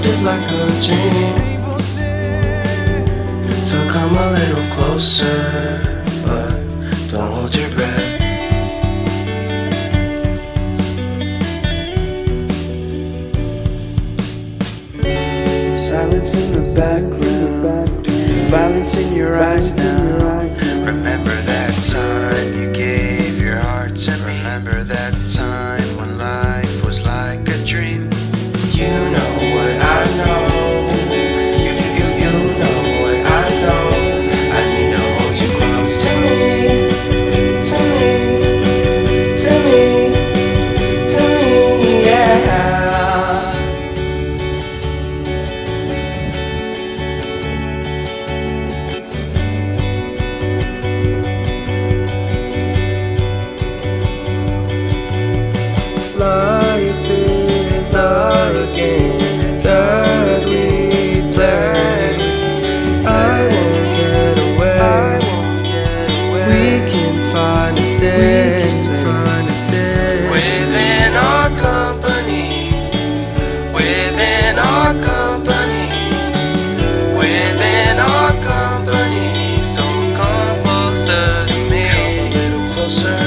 life is like a dream. So come a little closer, but don't hold your breath. Silence in the background, violence in your eyes now. Remember that time you gave your heart to me. Remember that time when life was like a dream. You know what I know. You know what I know. I need to hold you close to me, to me, to me, to me, yeah. Life is a game that we play. I won't get away. We can find a safe place Within our company, within our company, within our company. So come closer to me. Come a little closer.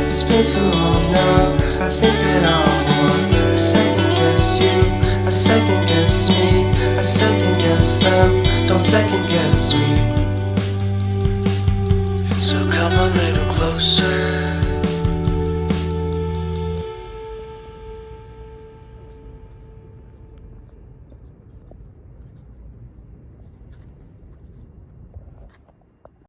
It's been too long now. I think that I want to second guess you, I second guess me, I second guess them. Don't second guess me. So come a little closer.